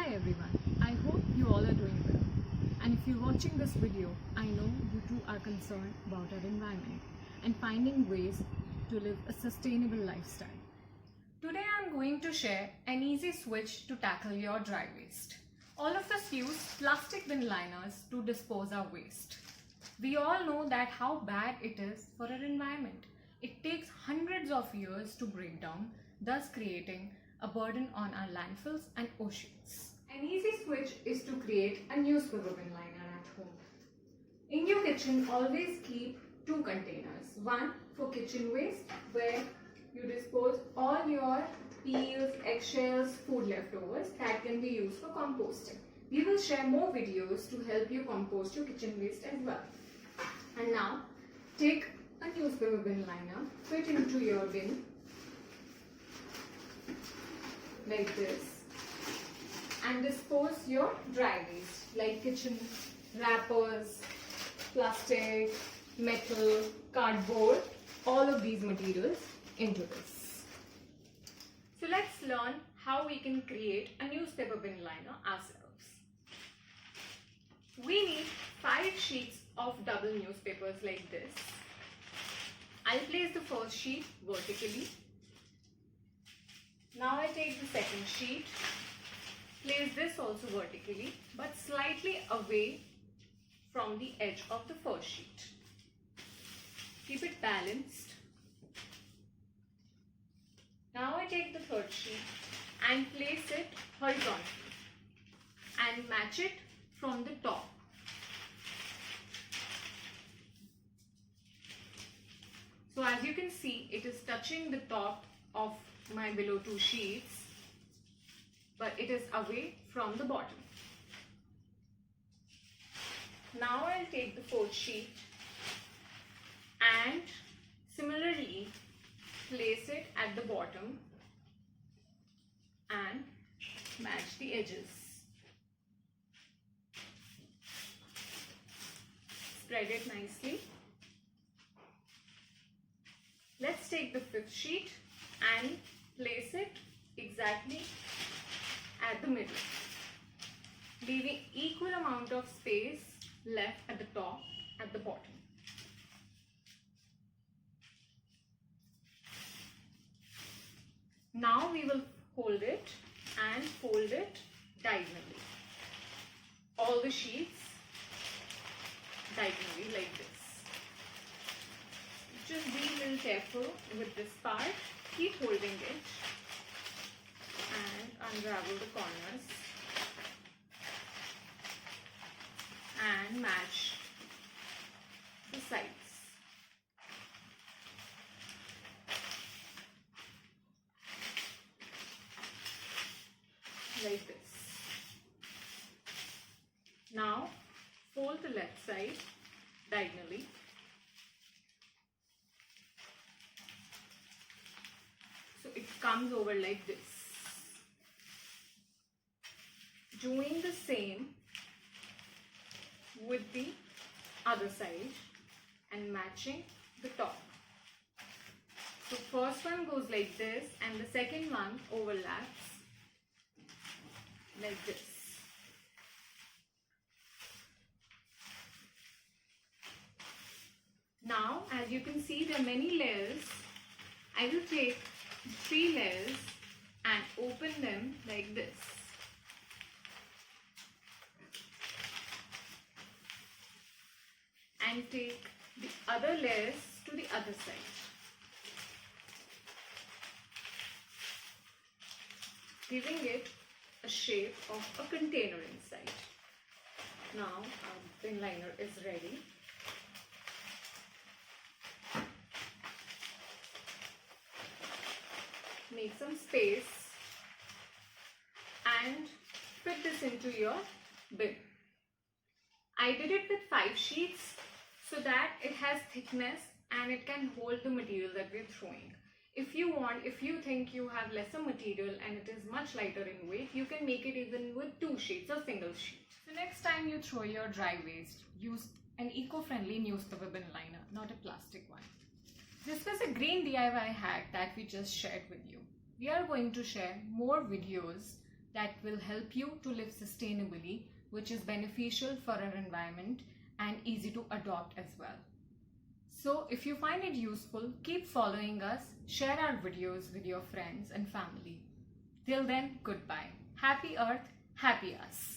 Hi everyone, I hope you all are doing well. And if you're watching this video, I know you too are concerned about our environment and finding ways to live a sustainable lifestyle. Today I'm going to share an easy switch to tackle your dry waste. All of us use plastic bin liners to dispose our waste. We all know that how bad it is for our environment. It takes hundreds of years to break down, thus creating a burden on our landfills and oceans. An easy switch is to create a newspaper bin liner at home. In your kitchen, always keep two containers. One for kitchen waste, where you dispose all your peels, eggshells, food leftovers that can be used for composting. We will share more videos to help you compost your kitchen waste as well. And now, take a newspaper bin liner, fit into your bin like this, and dispose your dry waste like kitchen wrappers, plastic, metal, cardboard, all of these materials into this. So let's learn how we can create a newspaper bin liner ourselves. We need 5 sheets of double newspapers like this. I'll place the first sheet vertically. Now I take the second sheet, place this also vertically but slightly away from the edge of the first sheet. Keep it balanced. Now I take the third sheet and place it horizontally and match it from the top. So as you can see, it is touching the top of my below 2 sheets, but it is away from the bottom. Now I'll take the fourth sheet and similarly place it at the bottom and match the edges. Spread it nicely. Let's take the fifth sheet and place it exactly at the middle, leaving equal amount of space left at the top, at the bottom. Now we will hold it and fold it diagonally. All the sheets diagonally like this. Just be a little careful with this part. Keep holding it and unravel the corners and match the sides. Like this. Now fold the left side diagonally. So it comes over like this. Doing the same with the other side and matching the top. So first one goes like this and the second one overlaps like this. Now, as you can see, there are many layers. I will take 3 layers and open them like this. And take the other layers to the other side. Giving it a shape of a container inside. Now our bin liner is ready. Make some space and fit this into your bin. I did it with 5 sheets so that it has thickness and it can hold the material that we're throwing. If you think you have lesser material and it is much lighter in weight, you can make it even with 2 sheets or single sheet. So next time you throw your dry waste, use an eco-friendly newspaper bin liner, not a plastic one. This was a green DIY hack that we just shared with you. We are going to share more videos that will help you to live sustainably, which is beneficial for our environment and easy to adopt as well. So if you find it useful, keep following us, share our videos with your friends and family. Till then, goodbye. Happy Earth, happy us.